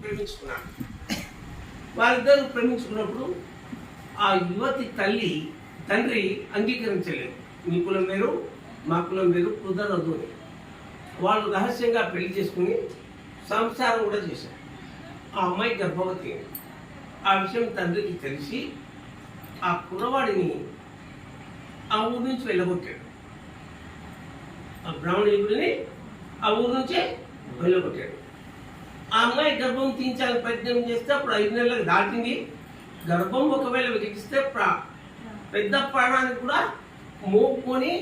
ప్రేమించుకున్నారు. వారిద్దరు ప్రేమించుకున్నప్పుడు ఆ యువతి తండ్రి అంగీకరించలేదు. మీ కులం వేరు, మా కులం వేరు, కుదరదు అని. వాళ్ళు రహస్యంగా పెళ్లి చేసుకుని సంసారం కూడా చేశారు. ఆ అమ్మాయి గర్భవతి. ఆ విషయం తండ్రికి తెలిసి ఆ కుర్రవాడిని ఆ ఊరు నుంచి వెళ్ళగొట్టాడు. ఆ బ్రాహ్మణుడిని ఆ ఊరు నుంచే వెళ్ళగొట్టాడు. ఆ అమ్మాయి గర్భం తీయించాలని ప్రయత్నం చేస్తే అప్పుడు 5 నెలలకు దాటింది. గర్భం ఒకవేళ వెతికిస్తే పెద్ద ప్రాణానికి కూడా మోపుకొని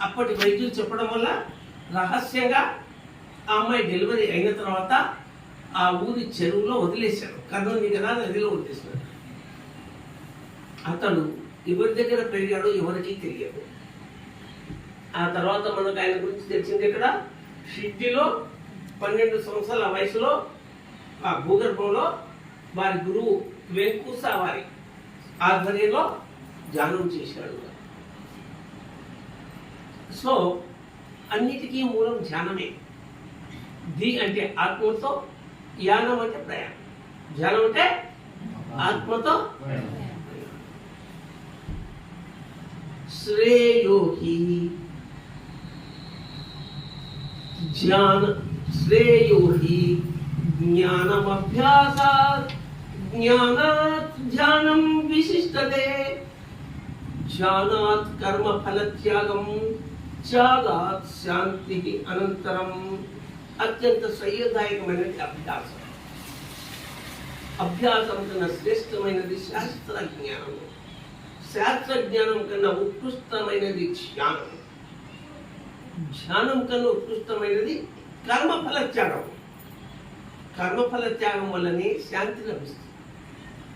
అప్పటి వైద్యులు చెప్పడం వల్ల రహస్యంగా ఆ అమ్మాయి డెలివరీ అయిన తర్వాత ఆ ఊరి చెరువులో వదిలేశాడు. కర్నూలు కదా నదిలో వదిలేశాడు. అతడు ఎవరి దగ్గర పెరిగాడో ఎవరికీ తెలియదు. ఆ తర్వాత మనకు ఆయన గురించి తెలిసింది ఇక్కడ షిడ్డిలో 12 సంవత్సరాల వయసులో ఆ భూగర్భంలో వారి గురువు వెంకుస వారి ఆధ్వర్యంలో ధ్యానం చేశాడు. సో అన్నిటికీ మూలం ధ్యానమే. ది అంటే ఆత్మతో, యానం అంటే ప్రయాణం. ధ్యానం అంటే ఆత్మతో. శ్రేయోహి శ్రేయోహి జ్ఞానమభ్యాసాత్ జ్ఞానాత్ ధ్యానం విశిష్టతే ధ్యానాత్ కర్మ ఫలత్యాగం త్యాగాత్ శాంతి అనంతరం. అత్యంత శ్రేయదాయకమైనది అభ్యాసం. అభ్యాసం కన్నా శ్రేష్టమైనది శాస్త్ర జ్ఞానం. శాస్త్ర జ్ఞానం కన్నా ఉత్కృష్టమైనది ధ్యానం. ధ్యానం కన్నా ఉత్కృష్టమైనది కర్మఫల త్యాగం. కర్మఫల త్యాగం వల్లనే శాంతి లభిస్తుంది.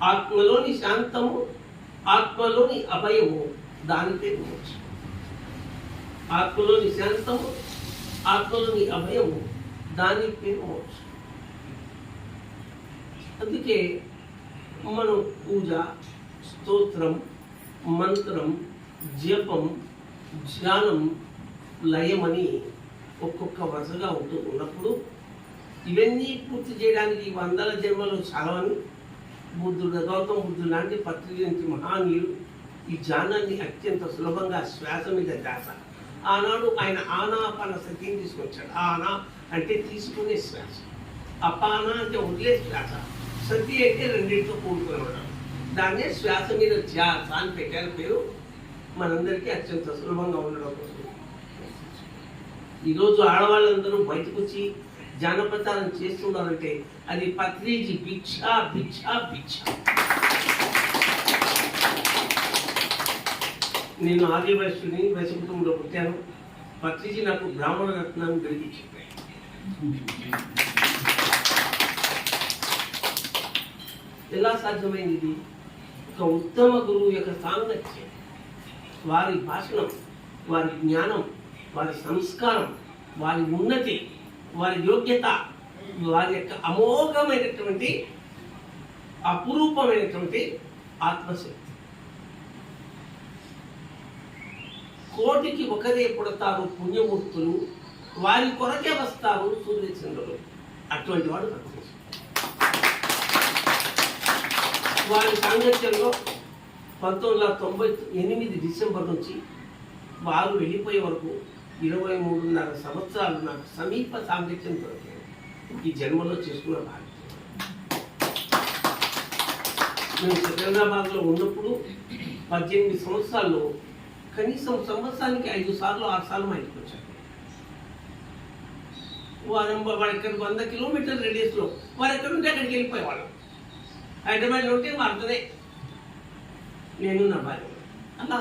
ఆత్మలోని శాంతము, ఆత్మలోని అభయము, దానిపై మోక్షం. ఆత్మలోని శాంతము, ఆత్మలోని అభయము, దానిపై మోక్షం. అందుకే మనం పూజ, స్తోత్రం, మంత్రం, జపం, ధ్యానం, లయమని ఒక్కొక్క వరుసగా ఉన్నప్పుడు ఇవన్నీ పూర్తి చేయడానికి 100 జన్మలు చాలవని గౌతమ బుద్ధుడు లాంటి పత్రిక మహానీయులు ఈ ధ్యానాన్ని అత్యంత సులభంగా శ్వాస మీద ధ్యాస. ఆనాడు ఆయన ఆనాపాన సతిని తీసుకొచ్చాడు. ఆనా అంటే తీసుకునే శ్వాస, అపాన అంటే వదిలే శ్వాస, సతి అంటే రెండింటితో కూడుకునేవాడు. దాన్నే శ్వాస మీద ధ్యాస అని పెట్టారు పేరు. మనందరికీ అత్యంత సులభంగా ఉండడం కోసం ఈరోజు ఆడవాళ్ళందరూ బయటకు వచ్చి జానపదాలను చేస్తున్నారంటే అది పత్రిజీ భిక్ష భిక్ష భిక్ష. నేను ఆదివాసుని వైశ్య కుటుంబంలో పుట్టాను. పత్రిజీ నాకు బ్రాహ్మణ రత్నాన్ని వెలిగించింది. ఎలా సాధ్యమైంది ఇది? ఒక ఉత్తమ గురువు యొక్క సాంగత్యం, వారి భాషణం, వారి జ్ఞానం, వారి సంస్కారం, వారి ఉన్నతి, వారి యోగ్యత, వారి యొక్క అమోఘమైనటువంటి అపురూపమైనటువంటి ఆత్మశక్తి. కోటికి ఒకరే పుడతారు పుణ్యమూర్తులు, వారి కొరకే వస్తారు సూర్యచంద్రులు. అటువంటి వాడు పత్రిజీ. వారి సాంగత్యంలో 1998 డిసెంబర్ నుంచి వారు వెళ్ళిపోయే వరకు 23.5 సంవత్సరాలు నాకు సమీప సాంగత్యం దొరికింది. ఈ జన్మలో చేసుకున్న భాగ్యం. మేము సికింద్రాబాద్లో ఉన్నప్పుడు 18 సంవత్సరాల్లో కనీసం సంవత్సరానికి 5 సార్లు 6 సార్లు మా ఇంటికి వచ్చారు. వారు ఇక్కడికి 100 కిలోమీటర్ల రేడియస్లో వారు ఎక్కడుంటే అక్కడికి వెళ్ళిపోయేవాళ్ళు. హైదరాబాద్లో ఉంటే వారితోనే నేను నా భార్య. అలా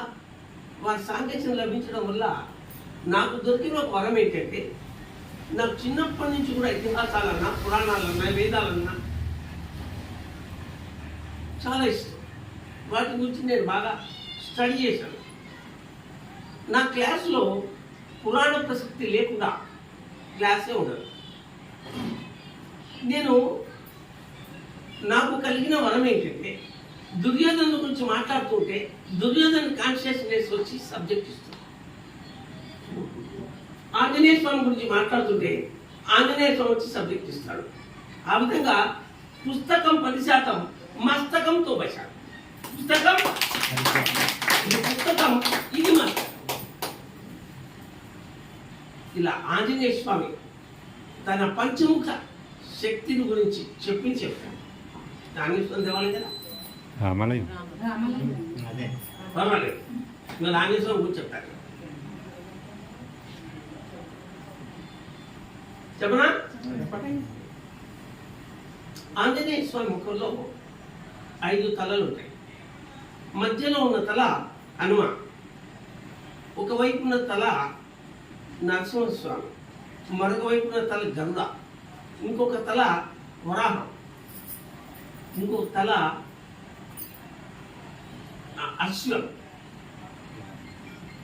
వారి సాంగత్యం లభించడం వల్ల నాకు దొరికిన ఒక వరం ఏంటంటే, నాకు చిన్నప్పటి నుంచి కూడా ఇతిహాసాలన్నా, పురాణాలన్నా, వేదాలన్నా చాలా ఇష్టం. వాటి గురించి నేను బాగా స్టడీ చేశాను. నా క్లాస్లో పురాణ ప్రసక్తి లేకుండా క్లాసే ఉండదు. నాకు కలిగిన వరం ఏంటంటే, దుర్యోధను గురించి మాట్లాడుతుంటే దుర్యోధన కాన్షియస్నెస్ వచ్చి సబ్జెక్ట్ ఇస్తుంది. ఆంజనేయ స్వామి గురించి మాట్లాడుతుంటే ఆంజనేయ స్వామి వచ్చి సబ్జెక్ట్ ఇస్తాడు. ఆ విధంగా పుస్తకం 10%, మస్తకం 90%. పుస్తకం ఇది పుస్తకం, ఇది మస్తకం. ఇలా ఆంజనేయ స్వామి తన పంచముఖ శక్తిని గురించి చెప్పాడు. ఆంజనేయ దేవాలయం కదా, పర్వాలేదు. మీరు ఆంజనేయ స్వామి గురించి చెప్తారు, చెప్పనా? ఆంజనేయ స్వామి ముఖంలో 5 తలలు ఉంటాయి. మధ్యలో ఉన్న తల హనుమ, ఒకవైపు ఉన్న తల నరసింహస్వామి, మరొక వైపు ఉన్న తల గరుడ, ఇంకొక తల వరాహం, ఇంకొక తల అశ్వం.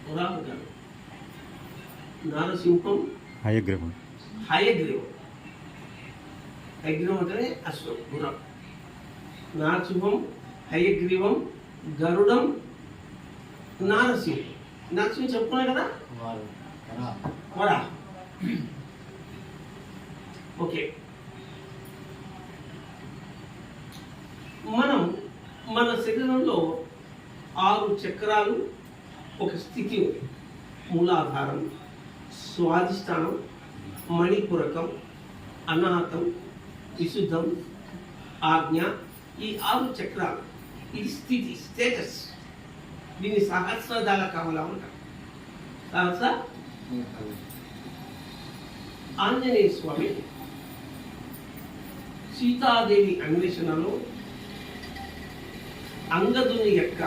వరాహం గారు నరసింహం, హయగ్రీవం అంటేనే అశ్వం, గుర్రం. నరసింహం, హయగ్రీవం, గరుడం, నారసింహం. నరసింహం చెప్పుకున్నా కదా, వరా. ఓకే, మనం మన శరీరంలో 6 చక్రాలు, ఒక స్థితి ఉంది. మూలాధారం, స్వాధిష్టానం, మణిపురకం, అనాహతం, విశుద్ధం, ఆజ్ఞ. ఈ 6 చక్రాలు, ఇది స్థితి, స్టేటస్. దీన్ని సహస్రదళ కమలం అంటారు. సహస్ర ఆంజనేయ స్వామి సీతాదేవి అన్వేషణలో అంగదుని యొక్క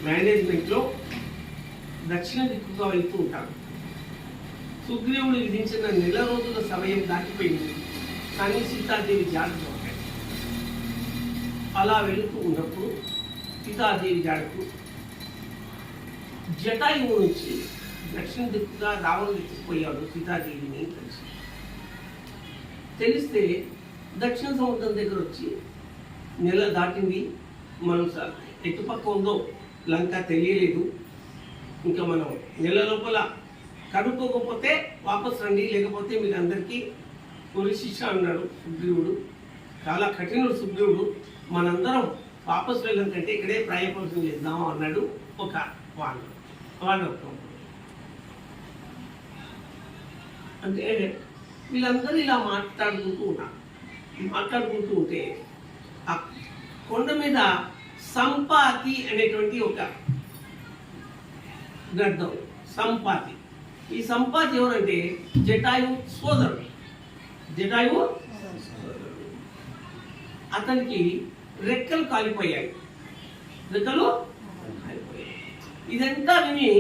మేనేజ్మెంట్లో దక్షిణ దిక్కుగా వెళ్తూ ఉంటాడు. సుగ్రీవుడు విధించిన 1 నెల రోజుల సమయం దాటిపోయింది, కానీ సీతాదేవి జాడకు ఉంటాయి. అలా వెళుతూ ఉన్నప్పుడు సీతాదేవి జాడకు జటాయువు నుంచి దక్షిణ దిక్కుగా రావణుడు ఎత్తుకుపోయాడు సీతాదేవిని తెలిస్తే దక్షిణ సముద్రం దగ్గర వచ్చి 1 నెల దాటింది, మనం ఎటుపక్క ఉందో లంక తెలియలేదు, ఇంకా మనం 1 నెల లోపల కనుక్కోకపోతే వాపస్ రండి, లేకపోతే మీకు అందరికీ తొలి శిక్ష అన్నాడు సుగ్రీవుడు. చాలా కఠినుడు సుగ్రీవుడు. మనందరం వాపస్ వెళ్ళడం కంటే ఇక్కడే ప్రాయపరిచయం చేద్దాం అన్నాడు ఒక వానరు. అంటే వీళ్ళందరూ ఇలా మాట్లాడుకుంటూ ఉంటే ఆ కొండ మీద సంపాతి అనేటువంటి ఒక గడ్డం, సంపాతి. ఈ సంపాతి ఎవరంటే జటాయు సోదరుడు. అతనికి రెక్కలు కాలిపోయాయి. ఇదంతా విని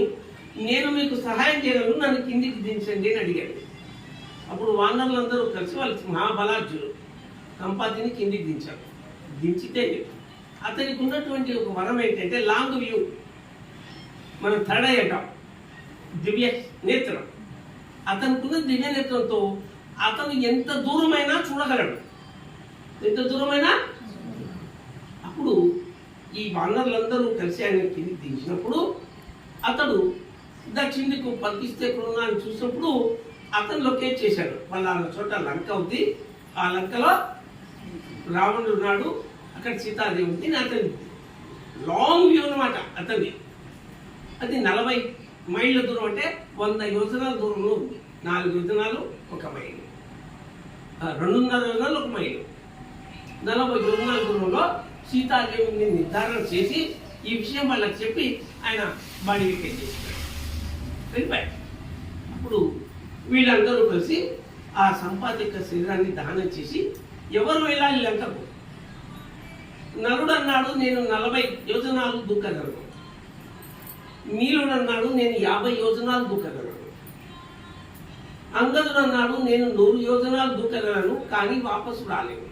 నేను మీకు సహాయం చేయగలను, నన్ను కిందికి దించండి అని అడిగాడు. అప్పుడు వానరులందరూ కలిసి వాళ్ళకి మహాబలార్జులు సంపాతిని కిందికి దించారు. దించితే అతనికి ఉన్నటువంటి ఒక వరం ఏంటంటే లాంగ్ వ్యూ, మనం థర్డ్ దివ్య నేత్రం. అతనుకున్న దివ్య నేత్రంతో అతను ఎంత దూరమైనా చూడగలడు, ఎంత దూరమైనా. అప్పుడు ఈ వానరులందరూ కలిసి ఆయన కిందికి దించినప్పుడు అతడు దక్షిణ దిక్కు పంపిస్తే ఎక్కడున్నా అని చూసినప్పుడు అతను లొకేట్ చేశాడు. వాళ్ళ చోట లంక ఉంది, ఆ లంకలో రావణుడు ఉన్నాడు, అక్కడ సీతాదేవి ఉంది. అతని లాంగ్ వ్యూ అనమాట అతన్ని. అది 40 మైళ్ళ దూరం, అంటే 100 యోజనాల దూరంలో ఉంది. 4 యోజనాలు 1 మైలు, 2.5 యోజనాలు 1 మైలు, 40 యోజనాల దూరంలో సీతాదేవిని నిర్ధారణ చేసి ఈ విషయం వాళ్ళకి చెప్పి ఆయన బాడీ వికెట్ చేశాడు, వెళ్ళిపోయాడు. అప్పుడు వీళ్ళందరూ కలిసి ఆ సంపాతి యొక్క శరీరాన్ని దహనం చేసి ఎవరు వెళ్ళాలి లంకకు? నలుడు అన్నాడు నేను 40 యోజనాలు దూకగలను, నీలుడు అన్నాడు నేను 50 యోజనాలు దూకగలను, అంగదుడు అన్నాడు నేను 100 యోజనాలు దూకగలను కానీ వాపసు రాలేను,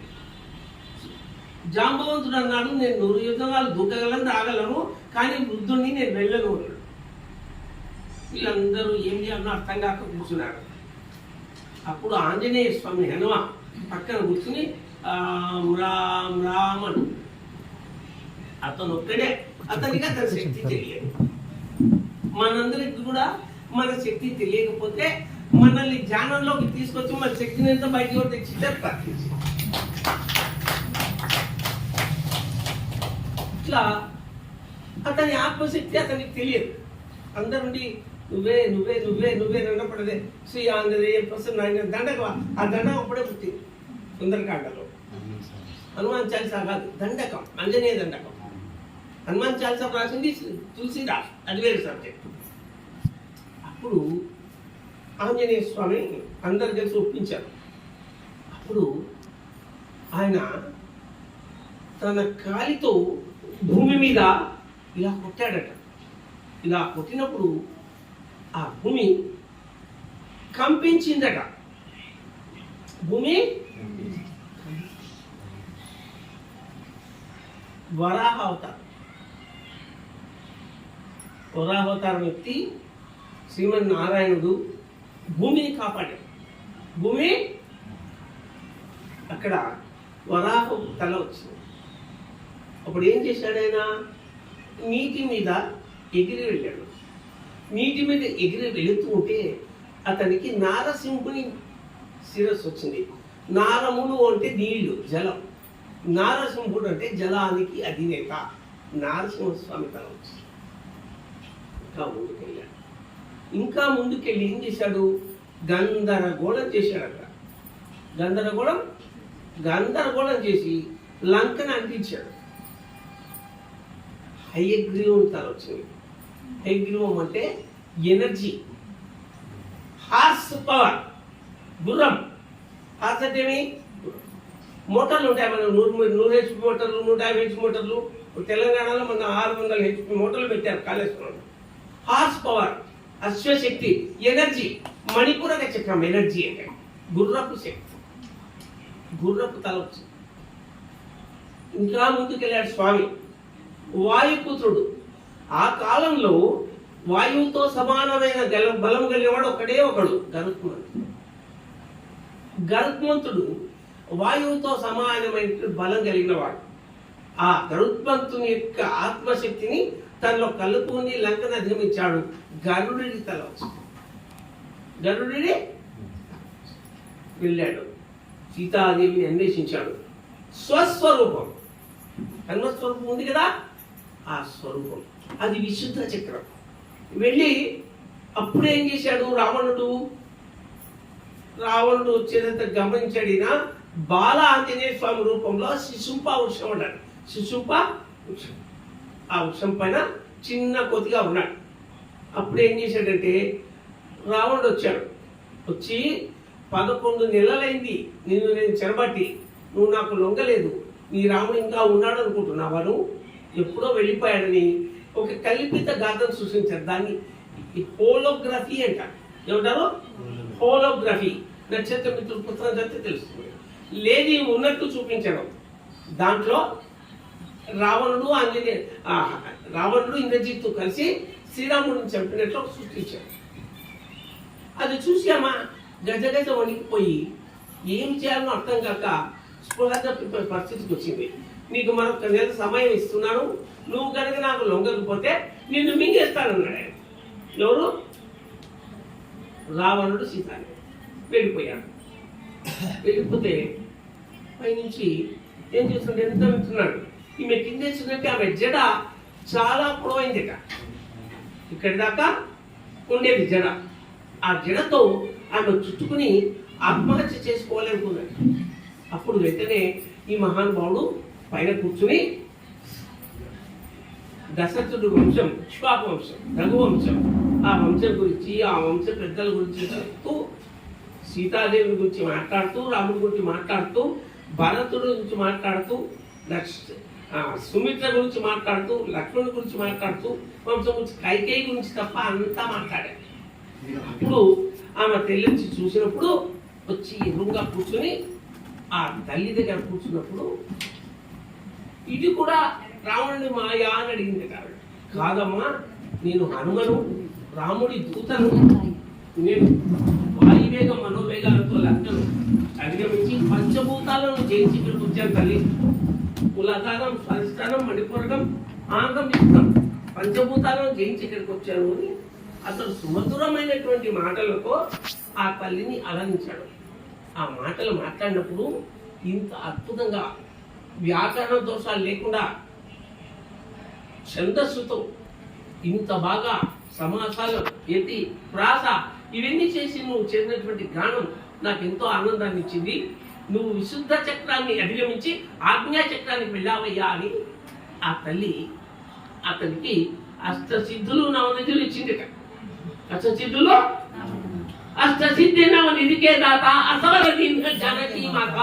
జాంబవంతుడు అన్నాడు నేను 100 యోజనాలు దూకగలను రాగలను కానీ వృద్ధుడిని నేను వెళ్ళను అన్నాడు. వీళ్ళందరూ ఏం చేయాలనో అర్థం కాక కూర్చున్నారు. అప్పుడు ఆంజనేయ స్వామి హనుమ పక్కన కూర్చుని రామ్ రామ్ అను. అతను ఒక్కడే, అతనికి అతని శక్తి తెలియదు. మనందరికి కూడా మన శక్తి తెలియకపోతే మనల్ని ధ్యానంలోకి తీసుకొచ్చి మన శక్తిని ఎంత బయటకు తెచ్చితే ప్రార్థించి ఇట్లా అతని ఆత్మశక్తి అతనికి తెలియదు. అందరుండి నువ్వే నువ్వే నువ్వే నువ్వే రంగపడదే శ్రీ ఆంజనేయ ప్రసన్న దండక. ఆ దండకం అప్పుడే పుట్టింది సుందరకాండలో. హనుమాన్ చాలీసా కాదు, దండకం, ఆంజనేయ దండకం. హనుమాన్ చాలీసా రాసింది తులసిదాస్, అది వేరే సబ్జెక్ట్. అప్పుడు ఆంజనేయ స్వామి అందరు కలిసి ఒప్పించారు. అప్పుడు ఆయన తన కాలితో భూమి మీద ఇలా కొట్టాడట. ఇలా కొట్టినప్పుడు ఆ భూమి కంపించిందట. భూమి వరాహవతారం వ్యక్తి శ్రీమన్నారాయణుడు భూమిని కాపాడాడు. భూమి అక్కడ వరాహ తల వచ్చింది. అప్పుడు ఏం చేశాడు ఆయన? నీటి మీద ఎగిరి వెళ్ళాడు. నీటి మీద ఎగిరి వెళుతూ ఉంటే అతనికి నారసింహుని శిరస్సు వచ్చింది. నారములు అంటే నీళ్లు, జలం. నారసింహుడు అంటే జలానికి అధినేత. నారసింహస్వామి తల వచ్చింది. ఇంకా ముందుకెళ్ళి ఏం చేశాడు? గందరగోళం చేశాడు. అక్కడ గందరగోళం చేసి లంకను అంటించాడు. హయగ్రీవం తల వచ్చింది. హయగ్రీవం అంటే ఎనర్జీ, హార్స్ పవర్, గుర్రం. హార్స్ అంటే ఏమి? మోటార్లు ఉంటాయి మన 100 HP మోటార్లు, 150 HP మోటార్లు. తెలంగాణలో మన 600 HP మోటార్లు పెట్టారు కాళేశ్వరంలో. హార్స్ పవర్, అశ్వశక్తి, ఎనర్జీ. మణిపూరక చక్రం ఎనర్జీ అంటే గుర్రపు శక్తి, గుర్రపు తల వచ్చింది. ఇంకా ముందుకెళ్ళాడు స్వామి. వాయుపుత్రుడు. ఆ కాలంలో వాయువుతో సమానమైన బలం కలిగినవాడు ఒకడే ఒకడు, గరుత్మంతుడు. గరుత్మంతుడు వాయువుతో సమానమైన బలం కలిగినవాడు. ఆ గరుత్మంతుని యొక్క ఆత్మశక్తిని తనలో కలుపుకొని లంకను అధిగమించాడు. గరుడి తల వచ్చింది. గరుడి వెళ్ళాడు, సీతాదేవిని అన్వేషించాడు. స్వస్వరూపం, హనుమస్వరూపం ఉంది కదా, ఆ స్వరూపం అది విశుద్ధ చక్రం. వెళ్ళి అప్పుడు ఏం చేశాడు? రావణుడు వచ్చేదంతా గమనించాడిన బాల ఆంజనేయ స్వామి రూపంలో శిశుంప వృక్షం అన్నాడు. శిశుంప వృక్షం, ఆ వృక్షం పైన చిన్న కొద్దిగా ఉన్నాడు. అప్పుడు ఏం చేశాడంటే రావణుడు వచ్చాడు. వచ్చి 11 నెలలైంది నిన్ను నేను చెరబట్టి, నువ్వు నాకు లొంగలేదు, నీ రాముడు ఇంకా ఉన్నాడు అనుకుంటున్నావా? నువ్వు ఎప్పుడో వెళ్ళిపోయాడని ఒక కల్పిత గాథను సృష్టించారు. దాన్ని హోలోగ్రఫీ అంటారు. ఏమంటారు? హోలోగ్రఫీ. నక్షత్ర మిత్రులు పుస్తకం చదివితే తెలుస్తుంది. లేది ఉన్నట్టు చూపించడం. దాంట్లో రావణుడు ఇంద్రజిత్తు కలిసి శ్రీరాముడిని చంపినట్లు సృష్టించాడు. అది చూసి అమ్మ గజగజ వణికిపోయి ఏం చేయాలో అర్థం కాక స్పృహ తప్పిపోయే పరిస్థితికి వచ్చింది. నీకు మరొక నెల సమయం ఇస్తున్నాను, నువ్వు కనుక నాకు లొంగకపోతే నిన్ను మింగేస్తానన్నాడు ఆయన. ఎవరు? రావణుడు సీతాన్ని. వెళ్ళిపోయాడు. వెళ్ళిపోతే పైనుంచి ఏం చేస్తున్నాడు? ఎంత వింటున్నాడు. ఈమె కిందేసినట్టు ఆమె జడ చాలా పొడవైందిట. ఇక్కడి దాకా ఉండేది జడ. ఆ జడతో ఆమె చుట్టుకుని ఆత్మహత్య చేసుకోవాలనుకున్నాడు. అప్పుడు వెంటనే ఈ మహానుభావుడు పైన కూర్చుని దశరథుడు వంశం, ఇక్ష్వాకు వంశం, రఘువంశం, ఆ వంశం గురించి, ఆ వంశ పెద్దల గురించి చెప్తూ, సీతాదేవి గురించి మాట్లాడుతూ, రాముడి గురించి మాట్లాడుతూ, భరతుడి గురించి మాట్లాడుతూ, సుమిత్ర గురించి మాట్లాడుతూ, లక్ష్మణుడి గురించి మాట్లాడుతూ, వంశం గురించి, కైకేయి గురించి తప్ప అంతా మాట్లాడాడు. అప్పుడు ఆమె తెల్లించి చూసినప్పుడు వచ్చి ఎదురుగా కూర్చుని ఆ తల్లి దగ్గర కూర్చున్నప్పుడు ఇది కూడా రావణుని మాయా అని అడిగింది. కాదమ్మా, నేను హనుమను, రాముడి దూతను, నేను వాయువేగ మనోవేగాలతో లంకను అధిగమించి పంచభూతాలను జయించి ఇక్కడికి వచ్చాను తల్లి. కులాధారం, స్వధిష్టానం, మణిపూరకం, ఆంగం, యుక్తం, పంచభూతాలను జయించి ఇక్కడికి వచ్చాను అని అతను సుమధురమైనటువంటి మాటలతో ఆ తల్లిని అలరించాడు. ఆ మాటలు మాట్లాడినప్పుడు ఇంత అద్భుతంగా వ్యాకరణ దోషాలు లేకుండా ఛందస్సుతో ఇంత బాగా సమాసాలు ఎత్తి ప్రాస ఇవన్నీ చేసి నువ్వు చేసినటువంటి గానం నాకు ఎంతో ఆనందాన్ని ఇచ్చింది. నువ్వు విశుద్ధ చక్రాన్ని అధిగమించి ఆజ్ఞా చక్రానికి వెళ్ళావయ్యా అని ఆ తల్లి అతనికి అష్టసిద్ధులు నవనిధులు ఇచ్చింది. అష్టసిద్ధులు అష్టసిద్ధి నవనిధికే దాత అసవర జనకీ మాత.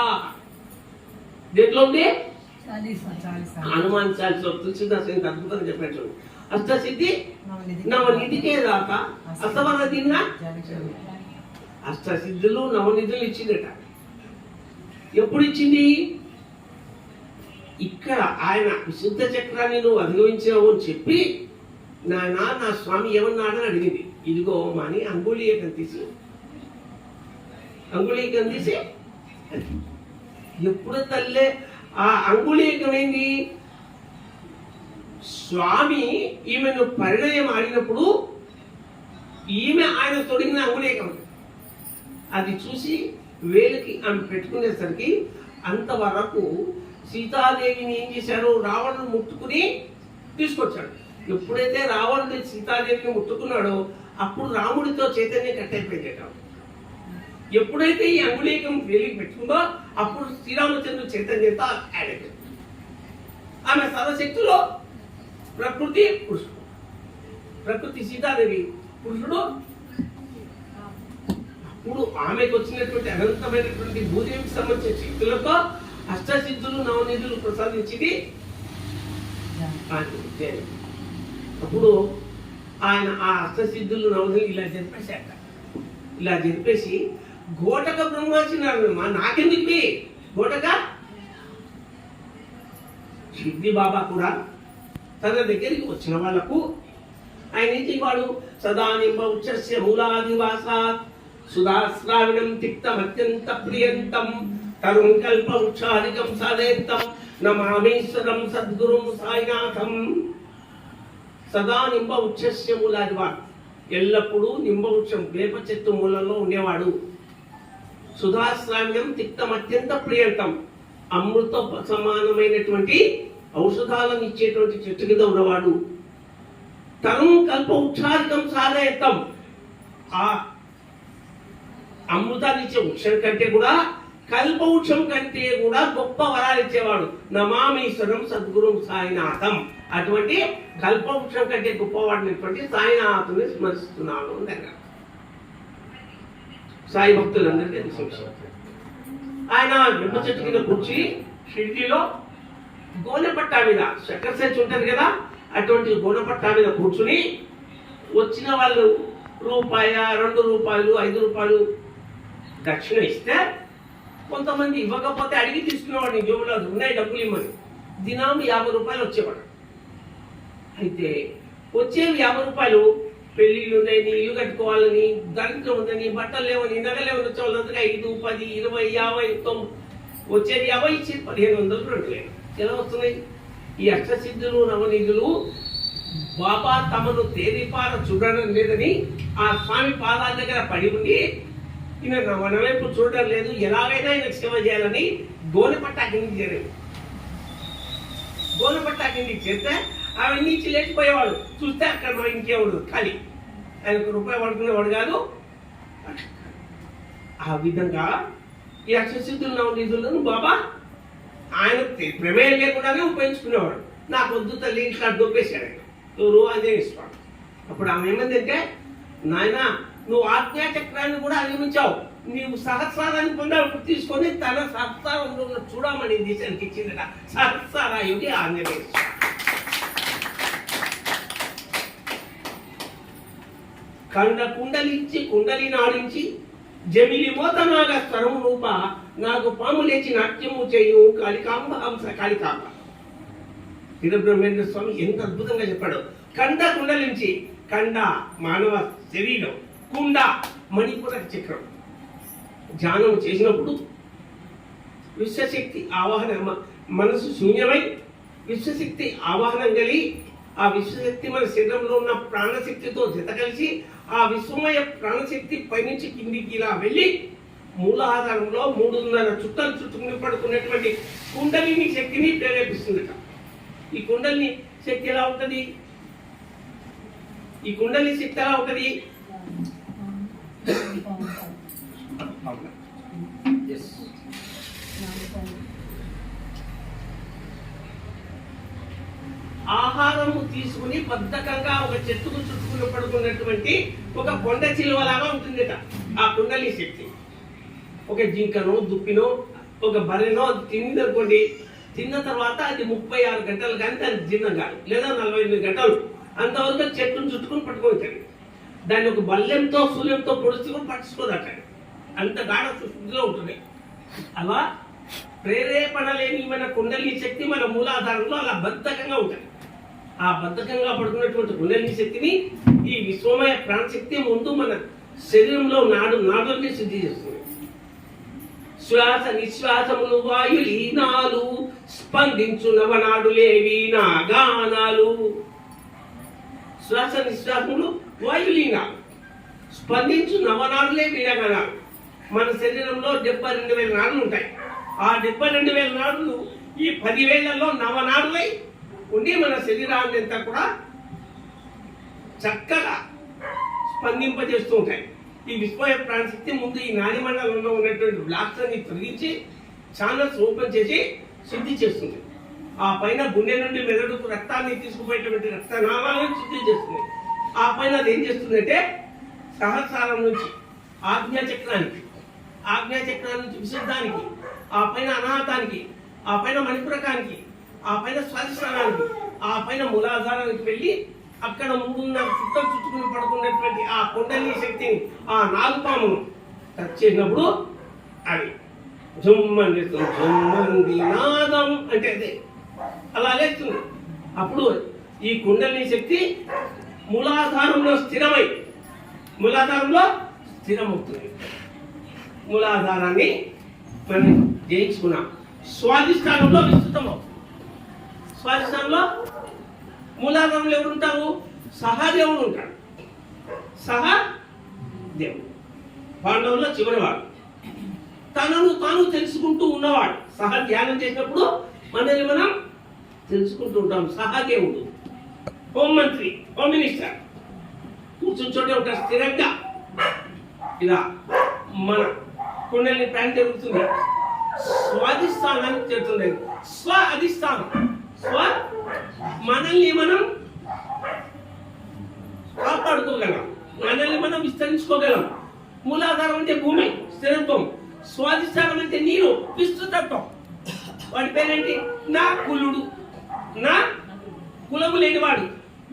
దేంట్లో ఉంది? హనుమాన్ చాలీసా తులసిదాస్ ఎంత అద్భుతంగా చెప్పాడు. అష్టసిద్ధి నవనిధికే దాత అసవర దీన్న అష్టసిద్ధులు నవనిధులు ఇచ్చిందట. ఎప్పుడు ఇచ్చింది? ఇక్కడ ఆయన విశుద్ధ చక్రాన్ని నువ్వు అధిగమించావు అని చెప్పి నా స్వామి ఏమన్నాడని అడిగింది. ఇదిగో అని అంగుళీకం తీసి ఎప్పుడు తల్లే ఆ అంగుళీకం ఏంది? స్వామి ఈమెను పరిణయం ఆడినప్పుడు ఈమె ఆయన తొడిగిన అంగుళీకం అది చూసి వేలికి ఆమె పెట్టుకునేసరికి అంతవరకు సీతాదేవిని ఏం చేశాడు? రావణుడు ముట్టుకుని తీసుకొచ్చాడు. ఎప్పుడైతే రావణుడు సీతాదేవిని ముట్టుకున్నాడో అప్పుడు రాముడితో చైతన్యం కట్టయిపోయిందట. ఎప్పుడైతే ఈ అంగుళీకం వేలికి పెట్టుకుందో అప్పుడు శ్రీరామచంద్రుడు చైతన్యంతో యాడ్ అయిపోయింది. ఆమె సర్వశక్తులు ప్రకృతి పురుషుడు, ప్రకృతి సీతాదేవి, పురుషుడు. అప్పుడు ఆమెకు వచ్చినటువంటి అనంతమైనటువంటి భూదేవికి సంబంధించిన శక్తులతో అష్టసిద్ధులు నవనిధులు ప్రసాదించింది. అప్పుడు ఆయన ఆ అష్టసిద్ధులు నవనిధులు ఇలా జరిపేశాక, ఇలా జరిపేసి గోటక బ్రహ్మాచినారు. నాకెందుకు గోటక సిద్ధి బాబా కూడా తన దగ్గరికి వచ్చిన వాళ్లకు ఆయన ఏం చేయవాడు? సదానింబ ఉచ్చస్య మూలాదివాస సుధాశ్రావిణం తిక్తమత్యంత ప్రియంతం తరుం కల్ప వృక్షాధికం సాధేత్తం నమామేశ్వరం సద్గురుం సాయినాథం. సదా నింబ వృక్షస్య మూలాదివాడు, ఎల్లప్పుడూ నింబ వృక్షం వేప చెట్టు మూలంలో ఉండేవాడు. సుధాశ్రావ్యం తిక్తం అత్యంత ప్రియంతం, అమృత సమానమైనటువంటి ఔషధాలను ఇచ్చేటువంటి చెట్టు కింద ఉన్నవాడు. తను కల్ప వృక్షాధికం సాధేత్తం, ఆ అమృతాన్ని ఇచ్చే వృక్షం కంటే కూడా కల్పవృక్షం కంటే కూడా గొప్ప వరాలు ఇచ్చేవాడు. నమామీశ్వరం సద్గురుం సాయినాథం. అటువంటి కల్పవృక్షం కంటే గొప్పవాడినటువంటి సాయినాథుని స్మరిస్తున్నాను దగ్గర సాయి భక్తులందరికీ తెలిసిన ఆయన నిమ్మ చెట్టు కింద కూర్చి షిర్డీలో గోనెపట్టా మీద చక్కెర సెంచు ఉంటుంది కదా, అటువంటి గోనెపట్టా మీద కూర్చుని వచ్చిన వాళ్ళు రూపాయ, 2 రూపాయలు, 5 రూపాయలు దక్షిణ ఇస్తే కొంతమంది ఇవ్వకపోతే అడిగి తీసుకునేవాడు. జోబులో ఉన్నాయి డబ్బులు ఇవ్వని. దినం 50 రూపాయలు వచ్చేవాడు. అయితే వచ్చేవి 50 రూపాయలు పెళ్లిళ్ళు ఉన్నాయి, నీ ఇల్లు కట్టుకోవాలని, దరిద్రం ఉందని, బట్టలు లేవని, నగలేవని వచ్చే వాళ్ళందరికీ 5, 10, 20, 50, 90 వచ్చేది 50 ఇచ్చి 1500, 2000 ఎలా వస్తున్నాయి? ఈ అష్టసిద్ధులు నవనిధులు బాబా తమను తేరిపార చూడడం లేదని ఆ స్వామి పాదాల దగ్గర పడి ఉండి ఈయన మన వైపు చూడడం లేదు, ఎలాగైనా ఆయన సేవ చేయాలని గోనెపట్టా కిందికి చేరేది. గోనెపట్టా కిందికి చేస్తే ఆమె నుంచి లేచిపోయేవాడు. చూస్తే అక్కడ మనం ఇంకేవాడు ఖాళీ, ఆయనకు రూపాయి పడుకునేవాడు కాదు. ఆ విధంగా ఈ అష్టసిద్ధులు నవనిధులను బాబా ఆయన ప్రమేయం లేకుండానే ఉపయోగించుకునేవాడు. నాకు వద్దు తల్లి ఇంట్లో దొబ్బేశాడు ఎవరు ఆంజనేయ స్వామి. అప్పుడు ఆమె ఏమందంటే, నాయన నువ్వు ఆజ్ఞా చక్రాన్ని కూడా అధిగమించావు, నీవు సహస్రాన్ని పొందావు, తీసుకొని తన సహస్రంలో చూడమని దేశానికి ఇచ్చిందట. సహస్రాయుడి ఆంజనేయ స్వామి. కుండలించి కుండలి నాడించి జమిలి మోతనాగా స్వరము రూప నాకు పాము లేచి నాట్యము చేయు కాళికాంబ హంస కాళికాంబ. వీరబ్రహ్మేంద్ర స్వామి ఎంత అద్భుతంగా చెప్పాడు. కండ కుండలించి, కండ మానవ శరీరం, కుండ మణిపుర చక్రం. ధ్యానం చేసినప్పుడు విశ్వశక్తి ఆవాహన, మనసు శూన్యమై విశ్వశక్తి ఆవాహనం కలిగి ఆ విశ్వశక్తి మన శరీరంలో ఉన్న ప్రాణశక్తితో జత కలిసి ఆ విశ్వమయ ప్రాణశక్తి పైనుంచి కిందికి ఇలా వెళ్ళి మూలాధారంలో 3.5 చుట్టలు చుట్టుకుని పడుకున్నటువంటి కుండలిని శక్తిని ప్రేరేపిస్తుందట. ఈ కుండలిని శక్తి ఎలా ఉంటుంది? ఈ కుండలి శక్తి ఎలా ఉంటుంది? ఆహారము తీసుకుని బద్ధకంగా ఒక చెట్టుకు చుట్టుకుని పడుకున్నటువంటి ఒక కొండ చిలువలాగా ఉంటుందిట ఆ కుండలి శక్తి. ఒక జింకనో దుప్పినో ఒక బర్రెనో తిందనుకోండి, తిన్న తర్వాత అది 36 గంటలు కానీ దానికి జీర్ణం కాదు, లేదా 48 గంటలు అంతవరకు చెట్టును చుట్టుకుని పట్టుకోవచ్చు. దాన్ని ఒక బల్లెంతో సూర్యంతో పొడుచుకుని పట్టుకోదట, అంత గాఢ స్థితిలో ఉంటుంది. అలా ప్రేరేపణ లేని మన కుండలి శక్తి మన మూలాధారంలో అలా బద్ధకంగా ఉంటుంది. ఆ బద్ధకంగా పడుకున్నటువంటి కుండలి శక్తిని ఈ విశ్వమయ ప్రాణశక్తి ముందు మన శరీరంలో నాడుల్ని శుద్ధి చేస్తుంది. శ్వాస నిశ్వాసములు వాయులీనాలు స్పందించు నవనాడులేవి నాగానాలు. శ్వాస నిశ్వాసములు వాయులీనాలు స్పందించు నవనాడులే వీణగానాలు. మన శరీరంలో 72,000 నాడులు ఉంటాయి. ఆ 72,000 నాడులు ఈ 10,000ల్లో నవనాడులై ఉండి మన శరీరాన్ని అంతా కూడా చక్కగా స్పందింపజేస్తూ ఉంటాయి. ఈ విశ్వయ ప్రాణశక్తి ముందు ఈ నాడి మండలంలో ఉన్నటువంటి బ్లాక్స్ అన్ని తొలగించి ఛానల్స్ ఓపెన్ చేసి శుద్ధి చేస్తుంది. ఆ పైన గుండె నుండి మెదడుకు రక్తాన్ని తీసుకుపోయేటువంటి రక్తనాళాలను శుద్ధి చేస్తుంది. ఆ పైన అది ఏం చేస్తుందంటే సహస్రారం నుంచి ఆజ్ఞాచక్రానికి, ఆజ్ఞాచక్రాల నుంచి విశుద్ధానికి, ఆ పైన అనాహతానికి, ఆ పైన మణిపురకానికి, ఆ పైన స్వాధిష్టానానికి, ఆ పైన మూలాధారానికి వెళ్ళి అక్కడ ముందున్న చుట్టుకుని పడుకున్నటువంటి ఆ కుండలి శక్తిని, ఆ నాగుపామును టచ్ చేసినప్పుడు అది జుమ్మంది నాదం అంటే అదే అలా లేస్తుంది. అప్పుడు ఈ కుండలి శక్తి మూలాధారంలో స్థిరమవుతుంది. మూలాధారాన్ని మనం జయించుకున్నాం. స్వాధిష్టానంలో విస్తృతం అవుతుంది. స్వాధిష్టానంలో మూలాధారంలో ఎవరు ఉంటారు? సహదేవుడు ఉంటాడు. సహదేవుడు పాండవుల్లో చివరివాడు, తనను తాను తెలుసుకుంటూ ఉన్నవాడు. ధ్యానం చేసినప్పుడు మనల్ని మనం తెలుసుకుంటూ ఉంటాం. సహదేవుడు హోంమంత్రి, హోమ్ మినిస్టర్ కూర్చుని చోటే ఉంటారు స్థిరంగా. ఇలా మన కుండలిని ప్రాణం జరుగుతుంది. స్వాధిష్టానానికి చేరుతుంది. స్వ అధిష్టానం, మనల్ని మనం కాపాడుకోగలం, మనల్ని మనం విస్తరించుకోగలం. మూలాధారం అంటే భూమి, స్థిరత్వం. స్వాధిష్టానం అంటే నీరు, విస్తృతత్వం. వాడి పేరేంటి? నా కులుడు, నా కులము లేనివాడు.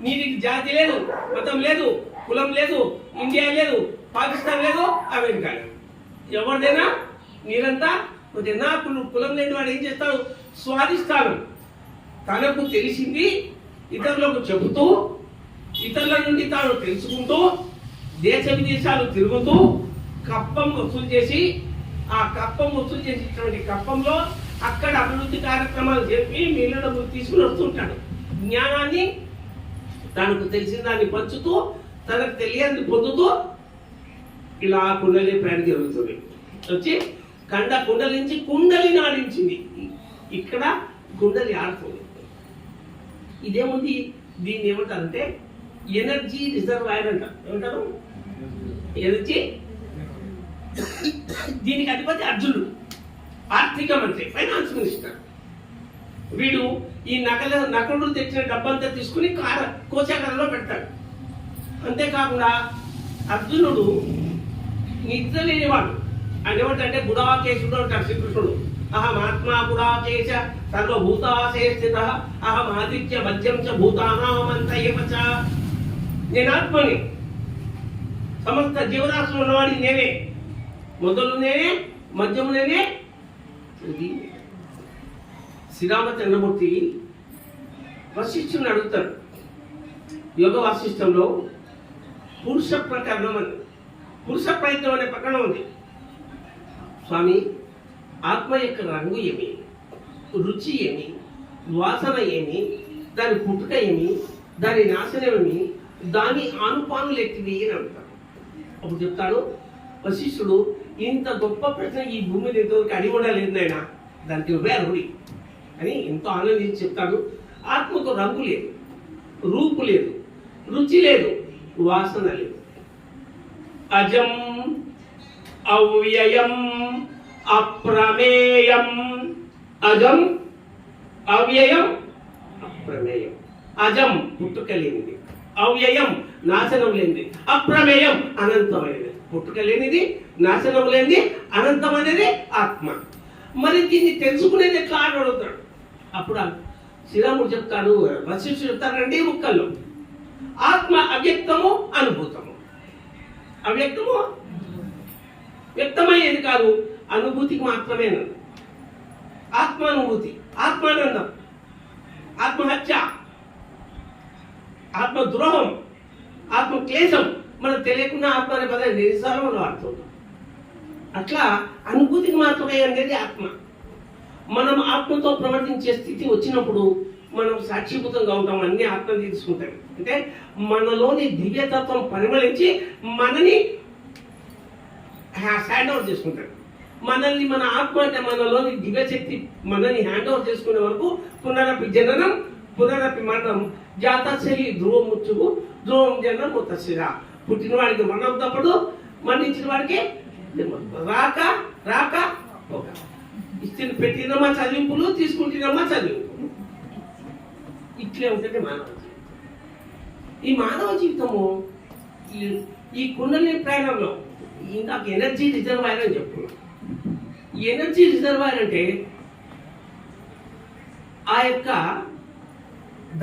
నీకు జాతి లేదు, మతం లేదు, కులం లేదు, ఇండియా లేదు, పాకిస్తాన్ లేదు, అమెరికా లేదు. ఎవరిదైనా నీరంతా నా కులం లేని వాడు ఏం చేస్తాడు? స్వాధిష్టానం. తనకు తెలిసింది ఇతరులకు చెబుతూ, ఇతరుల నుండి తాను తెలుసుకుంటూ, దేశ విదేశాలు తిరుగుతూ కప్పం వసూలు చేసి, ఆ కప్పం వసూలు చేసేటువంటి కప్పంలో అక్కడ అభివృద్ధి కార్యక్రమాలు చెప్పి మిల్లులకు తీసుకుని వస్తుంటాడు. జ్ఞానాన్ని, తనకు తెలిసిన దాన్ని పంచుతూ, తనకు తెలియని పొందుతూ ఇలా కుండలి ప్రయాణం జరుగుతుంది. వచ్చి కుండలి నుంచి కుండలిని ఆడించింది. ఇక్కడ కుండలి ఆడుతుంది. ఇదేముంది? దీన్ని ఏమంటారంటే ఎనర్జీ రిజర్వాయర్ అంటారు. ఏమంటారు? ఎనర్జీ. దీనికి అధిపతి అర్జునుడు, ఆర్థిక మంత్రి, ఫైనాన్స్ మినిస్టర్. వీడు ఈ నకులుడు తెచ్చిన డబ్బంతా తీసుకుని కోశాగారంలో పెడతాడు. అంతేకాకుండా అర్జునుడు నిద్ర లేనివాడు. ఆయన ఏమంటే గుడాకేశుడు అంటారు శ్రీకృష్ణుడు. అహమాత్మా గుడాకేశ సర్వభూతాశయ స్థిత అహం ఆదిత్య మధ్యం చ భూతానామంతయేవ చ. నేను ఆత్మని, సమస్త జీవరాశులు ఉన్నవాడి నేనే, మొదలు నేనే, మధ్యము నేనే. శ్రీరామచంద్రమూర్తి వశిష్ఠుని అడుగుతాడు యోగ వాసిష్టంలో. పురుష ప్రకరణం అని, పురుష ప్రయత్నం అనే ప్రకరణం ఉంది. స్వామి, ఆత్మ యొక్క రంగు ఏమి, రుచి ఏమి, వాసన ఏమి, దాని పుట్టుక ఏమి, దాని నాశనం ఏమి, దాని ఆనుపానులు ఎక్కివి అని అడుగుతాడు. అప్పుడు చెప్తాడు వశిష్ఠుడు, ఇంత గొప్ప ప్రశ్న ఈ భూమి మీద ఇంతవరకు అడిగి ఉండలేదు నాయన, దానికి నువ్వే అర్హుడి అని ఎంతో ఆనందించి చెప్తాడు. ఆత్మకు రంగు లేదు, రూపు లేదు, రుచి లేదు, వాసన లేదు. అజం అవ్యయం అప్రమేయం. అజం అవ్యయం అప్రమేయం. అజం పుట్టుక లేనిది, అవ్యయం నాశనం లేనిది, అప్రమేయం అనంతమైనది. పుట్టుక లేనిది, నాశనం లేనిది, అనంతమైనది ఆత్మ. మరి దీన్ని తెలుసుకునేది ఎట్లా అని అడుగుతాడు. అప్పుడు శ్రీరాముడు చెప్తాడు, వశిష్ఠుడు చెప్తాడు 2 ముక్కల్లో. ఆత్మ అవ్యక్తము, అనుభూతము. అవ్యక్తము వ్యక్తమయ్యేది కాదు, అనుభూతికి మాత్రమే. ఆత్మానుభూతి, ఆత్మానందం, ఆత్మహత్య, ఆత్మ ద్రోహం, ఆత్మ క్లేశం మనకు తెలియకుండా ఆత్మ అనే పదాన్ని నిజాలు మనం వాడుతుంటాం. అట్లా అనుభూతికి మాత్రమే అనేది ఆత్మ. మనం ఆత్మతో ప్రవర్తించే స్థితి వచ్చినప్పుడు మనం సాక్షిభూతంగా ఉంటాం, అన్ని ఆత్మ తీసుకుంటాం. అంటే మనలోని దివ్యతత్వం పరిమళించి మనని హ్యాండ్ ఓవర్ చేసుకుంటాడు. మనల్ని మన ఆత్మ అంటే మనలోని దివ్యశక్తి మనల్ని హ్యాండ్ ఓవర్ చేసుకునే వరకు పునరపి జననం పునరపి మరణం జాతశైలి ధ్రువం ముచ్చుకు ధ్రువం జనం ముత్తశిరా. పుట్టిన వాడికి మరణం తప్పదు, మరణించిన వాడికి రాక రాక ఒక పెట్టినమ్మా చదివింపులు, తీసుకుంటున్నమ్మా చదివింపులు. ఇట్లే ఉంటుంది మానవ జీవితం. ఈ మానవ జీవితము ఈ కుండలి ప్రయాణంలో ఇంకా ఎనర్జీ రిజర్వాయర్ అని చెప్తున్నాం. ఈ ఎనర్జీ రిజర్వాయర్ అంటే ఆ యొక్క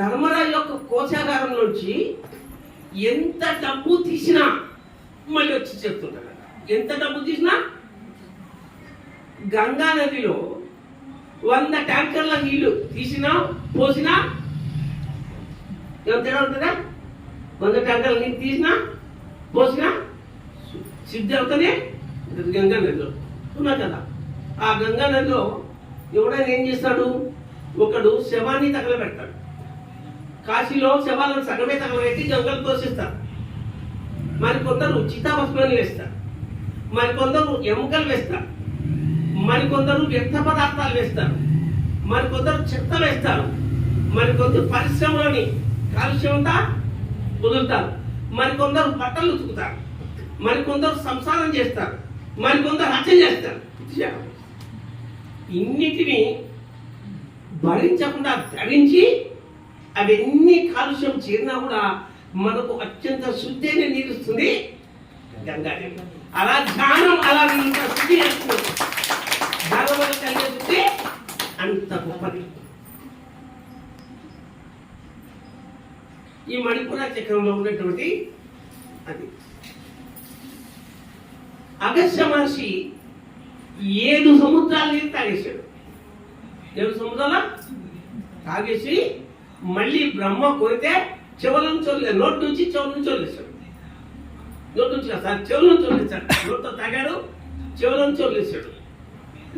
ధర్మరాజు యొక్క కోశాగారంలోంచి ఎంత డబ్బు తీసినా మళ్ళీ వచ్చి చెప్తుంటారు. ఎంత డబ్బు తీసినా గంగా నదిలో 100 ట్యాంకర్ల నీళ్లు తీసినా పోసినా ఎంత ఉంటుందా? 100 ట్యాంకర్ల నీళ్ళు తీసినా పోసినా సిద్ధి అవుతానే గంగా నదిలో ఉన్నా కదా. ఆ గంగా నదిలో ఎవడైనా ఏం చేస్తాడు? ఒకడు శవాన్ని తగలబెడతాడు. కాశీలో శవాలను సగమే తగలబెట్టి గంగలు తోసిస్తారు. మరికొందరు చితాభస్మాన్ని వేస్తారు, మరికొందరు ఎముకలు వేస్తారు, మరికొందరు వ్యర్థ పదార్థాలు వేస్తారు, మరికొందరు చెత్త వేస్తారు, మరికొందరు పరిశ్రమలోని కాలుష్యంతా వదులుతారు, మరికొందరు బట్టలు ఉతుకుతారు, మరికొందరు సంసారం చేస్తారు, మరికొందరు హత్య చేస్తారు. ఇన్నిటిని భరించకుండా ధరించి అవన్నీ కాలుష్యం చేరినా కూడా మనకు అత్యంత శుద్ధి అయిన నీరు ఇస్తుంది గంగా. అలా ధ్యానం అలా శుద్ధి చేస్తుంది. భగవత కలిగే శుద్ధి అంత గొప్పది. ఈ మణిపుర చక్రంలో ఉన్నటువంటి అది అగస్త్య మహర్షి 7 సముద్రాల నీరు తాగేశాడు. 7 సముద్రాల తాగేసి మళ్ళీ బ్రహ్మ కోరితే చెవుల నుంచి నోటి నుంచి చెవుల నుంచి వదిలేశాడు. నోటి నుంచి సార్ చెవుల నుంచి వదిలేశాడు. నోటితో తాగాడు, చెవుల నుంచి వదిలేశాడు.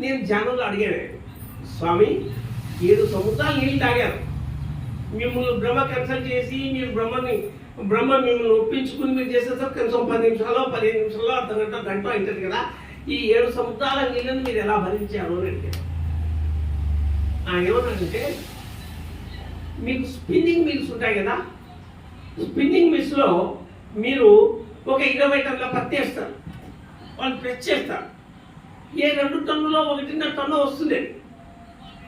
నేను ధ్యానంలో అడిగాను, స్వామి 7 సముద్రాలు నీళ్ళు తాగారు, మిమ్మల్ని బ్రహ్మ కన్సల్ట్ చేసి మీరు బ్రహ్మ మిమ్మల్ని ఒప్పించుకుని మీరు చేసేసరికి కనీసం 10 నిమిషాలు 15 నిమిషాలు అర్ధగంట గంట అవుతుంది కదా. ఈ 7 సముద్రాల నీళ్ళని మీరు ఎలా భరించారు అని అడిగారు. ఏమన్నాడంటే, మీకు స్పిన్నింగ్ మిల్స్ ఉంటాయి కదా, స్పిన్నింగ్ మిల్స్ లో మీరు ఒక 20 టన్నుల పత్తి వేస్తారు, వాళ్ళు ప్రెస్ చేస్తారు. ఏ 2 టన్నులో 1.5 టన్ను వస్తుంది.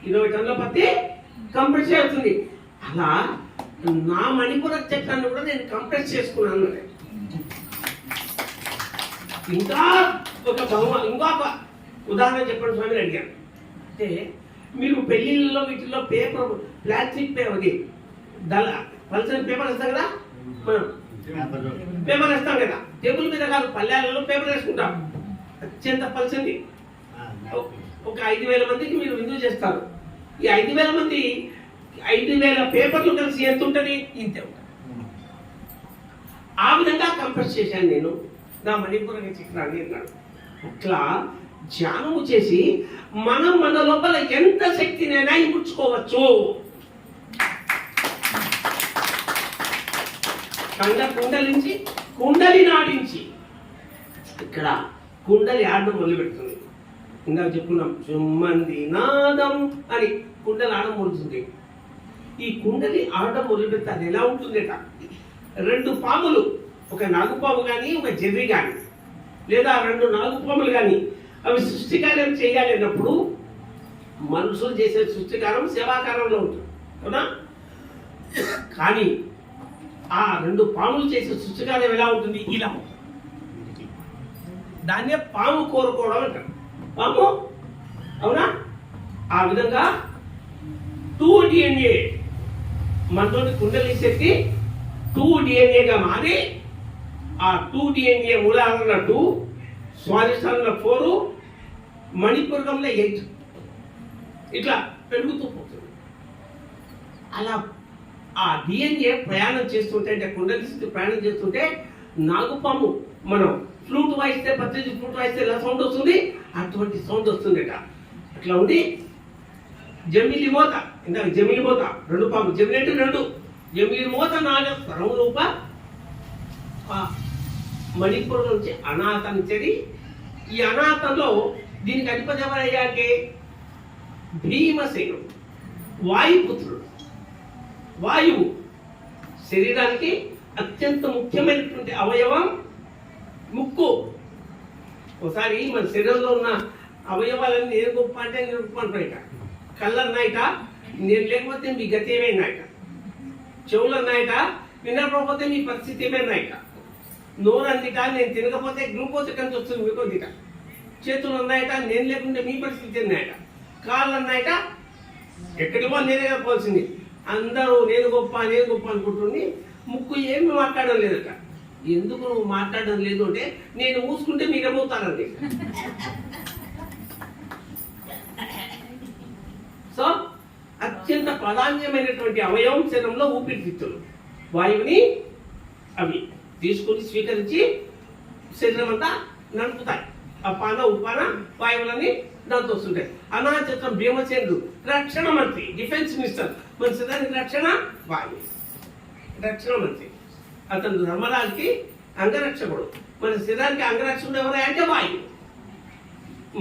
20 టన్నుల పత్తి కంప్రెస్ చేస్తుంది. అలా నా మణిపుర చక్రాన్ని కూడా నేను కంప్రెస్ చేసుకున్నాను. ఇంకా ఇంకొక ఉదాహరణ చెప్పండి స్వామిని అడిగాను. అంటే మీరు పెళ్లిళ్ళలో వీటిల్లో పేపర్ ప్లాస్టిక్ పేపర్ పల్సని పేపర్ వేస్తాం కదా, మనం పేపర్ వేస్తాం కదా, టేబుల్ మీద కాదు పల్లెలలో పేపర్ వేసుకుంటాం. అత్యంత పల్సండి. ఒక 5,000 మందికి మీరు విందు చేస్తారు. ఈ 5,000 మంది 5,000 పేపర్లు కలిసి ఎంత ఉంటుంది? ఇంతే ఉంటుంది. ఆ విధంగా కంప్రెస్ చేశాను నేను నా మణిపుర చక్రాన్ని అన్నాడు. అట్లా ధ్యానము చేసి మనం మన లోపల ఎంత శక్తినైనా ఇముడ్చుకోవచ్చు. కుండలించి కుండలి నాటించి ఇక్కడ కుండలి ఆడడం మొదలు పెడుతుంది. ఇందాక చెప్పుకున్నాం చుమ్మంది నాదం అని కుండలి ఆడడం మొదలుతుంది. ఈ కుండలి ఆడటం మొదలుపెడితే అది ఎలా ఉంటుందట, 2 పాములు, ఒక నాగుపాము కానీ ఒక జెర్రీ కానీ లేదా 2 నాగుపాములు కానీ అవి సృష్టికార్యం చేయాలి అన్నప్పుడు మనుషులు చేసే సృష్టికారం సేవాకారంలో ఉంటుంది అవునా. కానీ ఆ 2 పాములు చేసే సృష్టికార్యం ఎలా ఉంటుంది, ఇలా దాన్నే పాము కోరుకోవడం అంటారు. పాము అవునా. ఆ విధంగా 2 DNA మనతోటి కుండలి శక్తి 2 DNAగా మారి ఆ 2 DNA మూలాధారంలో 2, స్వాధిష్టానంలో 4, మణిపూరకంలో 8 ఇట్లా పెరుగుతూ పోతుంది. అలా ఆ DNA ప్రయాణం చేస్తుంటే అంటే కుండలి శక్తి ప్రయాణం చేస్తుంటే నాగుపాము మనం ఫ్లూట్ వాయిస్తే పత్రిజీ ఫ్లూట్ వాయిస్తే ఎలా సౌండ్ వస్తుంది, అటువంటి సౌండ్ వస్తుందట. అట్లా ఉండి జమిలి మోత, ఇందాక జమిలి మోత 2 పాము, జమిలి అంటే 2, జమిలి మోత నాగ స్వరం రూప మణిపూర్ నుంచి అనాథం చెడి. ఈ అనాథంలో దీనికి అధిపతి ఎవరయ్యాకే భీమసేనుడు, వాయుపుత్రుడు. వాయువు శరీరానికి అత్యంత ముఖ్యమైనటువంటి అవయవం ముక్కు. ఒకసారి మన శరీరంలో ఉన్న అవయవాలన్నీ నేను గొప్ప అంటే నేను గొప్ప అంటాయిట. కళ్ళు అన్నాయిట, నేను లేకపోతే మీ గతి ఏమైనాయిట. చెవులు అన్నాయిట, వినకపోతే మీ పరిస్థితి ఏమైనాయిట. నోరు అందిట, నేను తినకపోతే గ్లూకోజ్ ఎక్కడి నుంచి వస్తుంది మీకు అందిట. చేతులు అన్నాయిట, నేను లేకుంటే మీ పరిస్థితి అన్నాయిట. కాళ్ళు అన్నాయిట, ఎక్కడికో నేనే చెప్పాల్సింది. అందరూ నేను గొప్ప అనుకుంటుంది. ముక్కు ఏమి మాట్లాడడం లేదట. ఎందుకు నువ్వు మాట్లాడడం లేదు అంటే నేను మూసుకుంటే మీరేమవుతారండి. సో అత్యంత ప్రాధాన్యమైనటువంటి అవయవం శరీరంలో ఊపిరితిత్తులు. వాయువుని అవి తీసుకుని స్వీకరించి శరీరం అంతా నడుపుతాయి. అపాన ఉపాన వాయువులని దాంతో వస్తుంటాయి. అనాచత్రం భీమసేనుడు రక్షణ మంత్రి, డిఫెన్స్ మినిస్టర్. మన శరీరానికి రక్షణ వాయువు, రక్షణ మంత్రి. అతను ధర్మరాజుకి అంగరక్షకుడు. మన శరీరానికి అంగరక్షకుడు ఎవరు అంటే వాయువు.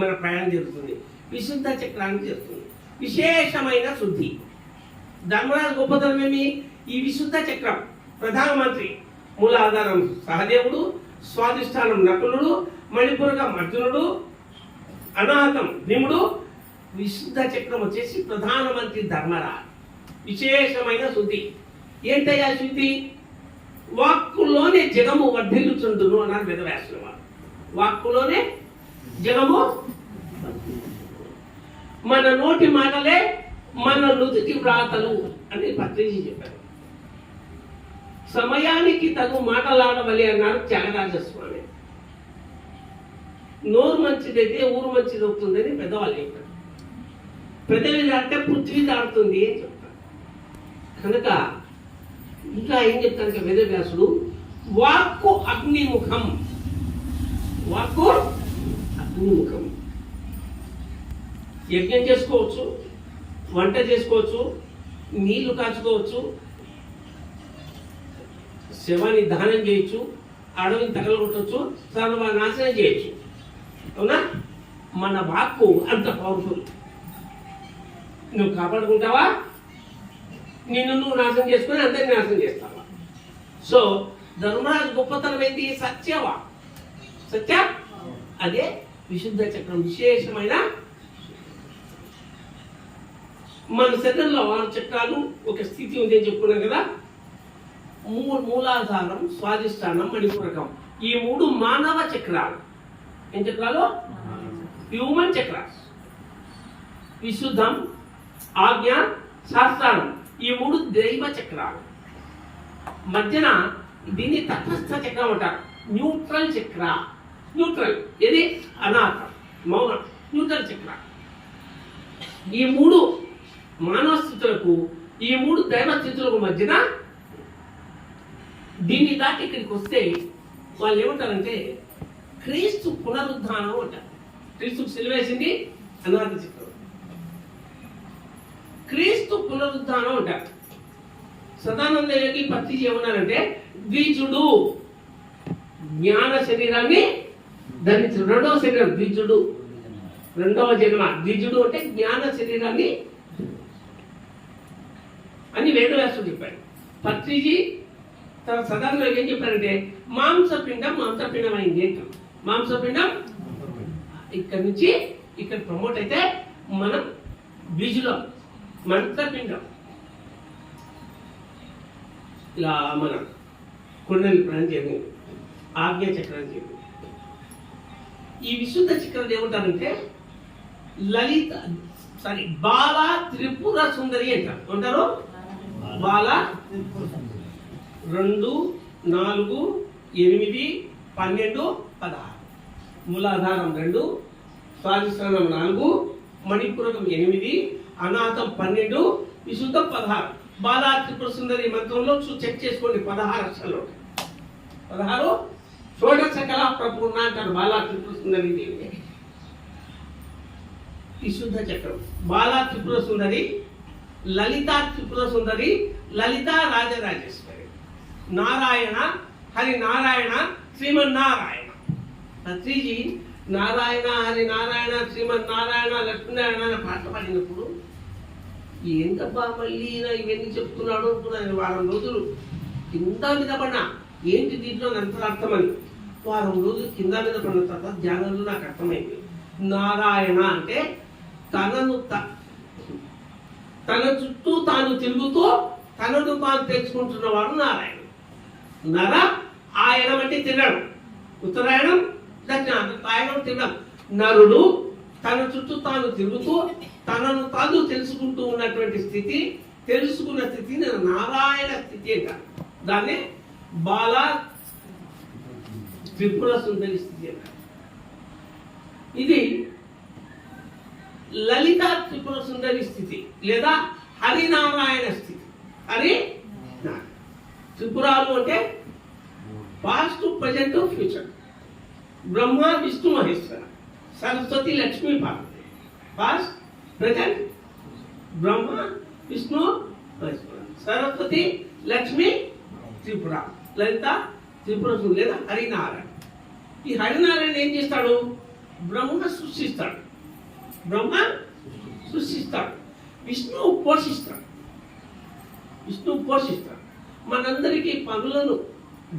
మన ప్రయాణం జరుగుతుంది, విశుద్ధ చక్రానికి జరుగుతుంది. విశేషమైన శుద్ధి. ధర్మరాజు గొప్పతనం ఏమి, ఈ విశుద్ధ చక్రం. ప్రధానమంత్రి మూలాధారం సహదేవుడు, స్వాధిష్టానం నకులుడు, మణిపూరకం అర్జునుడు, అనాథం భీముడు. విశుద్ధ చక్రం వచ్చేసి ప్రధానమంత్రి ధర్మరాజు. విశేషమైన శుద్ధి. ఏంటయ్యా శుద్ధి? వాక్కులోనే జగము వర్ధిల్లుచుండును అన్నారు వేదవ్యాసుల వారు. వాక్కులోనే జగము, మన నోటి మాటలే మన నుదుటి వ్రాతలు అని పత్రిజీ చెప్పారు. సమయానికి తగు మాటలాడవలి అన్నాడు త్యాగరాజస్వామి. నోరు మంచిదైతే ఊరు మంచిది అవుతుందని పెద్దవాళ్ళు చెప్పారు. పెద్దవి దాటితే పృథ్వీ దాడుతుంది అని చెప్తారు. కనుక ఇంకా ఏం చెప్తాను వేదవ్యాసుడు, వాక్కు అగ్నిముఖం. వాక్కు అగ్నిముఖం. యజ్ఞం చేసుకోవచ్చు, వంట చేసుకోవచ్చు, నీళ్లు కాచుకోవచ్చు, శవాన్ని దహనం చేయొచ్చు, అడవిని తగలగొట్టవచ్చు, సర్వనాశనం చేయొచ్చు. అవునా? మన వాక్కు అంత పవర్ఫుల్. నువ్వు కాపాడుకుంటావా, నిన్ను నువ్వు నాశనం చేసుకుని అందరినీ నాశనం చేస్తావా? సో ధర్మరాజు గొప్పతనం ఏంటి? సత్యవా. సత్య అదే విశుద్ధ చక్రం. విశేషమైన మన శరీరంలో 6 చక్రాలు, ఒక స్థితి ఉంది అని చెప్పుకున్నాం కదా. మూలాధారం, స్వాధిష్టానం, మణిపూరకం. ఈ 3 మానవ చక్రాలు. ఏం చక్రాలు? Human chakras. విశుద్ధం, ఆజ్ఞ, శాస్త్రానం. ఈ 3 దైవ చక్రాలు. మధ్యన దీన్ని తటస్థ చక్రం అంటారు. న్యూట్రల్ చక్ర. న్యూట్రల్ ఇది అనాథం, మౌనం. న్యూట్రల్ చక్ర. ఈ 3 మానవ స్థితులకు, ఈ 3 దైవ స్థితులకు మధ్యన దీన్ని దాటి ఇక్కడికి వస్తే వాళ్ళు ఏమంటారంటే క్రీస్తు పునరుద్ధానం అంటారు. క్రీస్తు సిలువేసింది అనాథ చక్రం. క్రీస్తు పునరుద్ధానం అంటారు. సదానంద యోగి పత్రిజీ ఏమన్నారంటే ద్విజుడు జ్ఞాన శరీరాన్ని ధరించు. 2వ శరీరం ద్విజుడు, 2వ జన్మ. ద్విజుడు అంటే జ్ఞాన శరీరాన్ని. అని వేదవ్యాసుడు చెప్పాడు. పత్రిజీ తన సదాలో ఏం చెప్పారంటే మాంసపిండం అయింది అంటాం. మాంసపిండం ఇక్కడ నుంచి ఇక్కడ ప్రమోట్ అయితే మనం బీజులో మంత్రపిండం ఇలా మన కుండలి ప్రాణం చేయండి, ఆజ్ఞ చక్రం చేయండి. ఈ విశుద్ధ చక్రం ఏమంటారంటే బాల త్రిపుర సుందరి అంటారు. అంటారు బాల 2, 4, 8, 12, 16. మూలాధారం 2, స్వాధిష్టానం 4, మణిపురకం 8, అనాథం 12, విశుద్ధం 16. బాలా త్రిపుర సుందరి మంత్రంలో చెక్ చేసుకోండి, 16 అక్షరాలు 16 షోడశ కళా ప్రపూర్ణ అంటారు. బాలా త్రిపుర సుందరి దేవి విశుద్ధ చక్రం. బాలా త్రిపుర సుందరి, లలితా త్రిపుర సుందరి, లలిత రాజరాజేశ్వరి, నారాయణ హరి నారాయణ శ్రీమన్నారాయణ. పత్రిజీ నారాయణ హరి నారాయణ శ్రీమన్నారాయణ లక్ష్మీనారాయణ అనే పాట పాడినప్పుడు ఏంటబ్బా మళ్ళీ ఇవన్నీ చెప్తున్నాడు అనుకున్నాను. వారం రోజులు కింద మీద పడినా ఏంటి దీంట్లో అంతరార్థం అని. వారం రోజులు కింద మీద పడిన తర్వాత ధ్యానంలో నాకు అర్థమైంది. నారాయణ అంటే తన చుట్టూ తాను తిరుగుతూ తనను తాను తెలుసుకుంటున్నవాడు నారాయణ. నర ఆయనం అంటే తినడం, ఉత్తరాయణం దక్షిణాయనం తినడం. నరుడు తన చుట్టూ తాను తిరుగుతూ తనను తాను తెలుసుకుంటూ ఉన్నటువంటి స్థితి, తెలుసుకున్న స్థితిని నారాయణ స్థితి అంటారు. దాన్ని బాల త్రిపుర సుందరి స్థితి అంటారు. ఇది లలిత త్రిపుర సుందరి స్థితి లేదా హరినారాయణ స్థితి. హరి త్రిపురాలు అంటే past, present, future. Brahma Vishnu Maheshwara, Saraswati Lakshmi Parvati. Past, present, Brahma Vishnu Maheshwara, Saraswati Lakshmi Tripura, లలిత త్రిపుర సుందరి లేదా హరినారాయణ. ఈ హరినారాయణ ఏం చేస్తాడు? బ్రహ్మ సృష్టిస్తాడు, బ్రహ్మ సృష్టిస్తాడు, విష్ణువు పోషిస్తాడు, విష్ణువు పోషిస్తాడు. మనందరికీ పనులను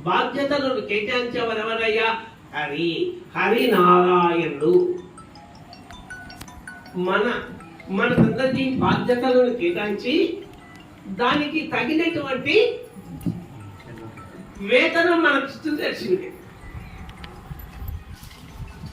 బాధ్యతలను కేటాయించేవారెవరయ్యా? హరినారాయణుడు. మనకందరికీ బాధ్యతలను కేటాయించి దానికి తగినటువంటి వేతనం మనకి ఇస్తుంది.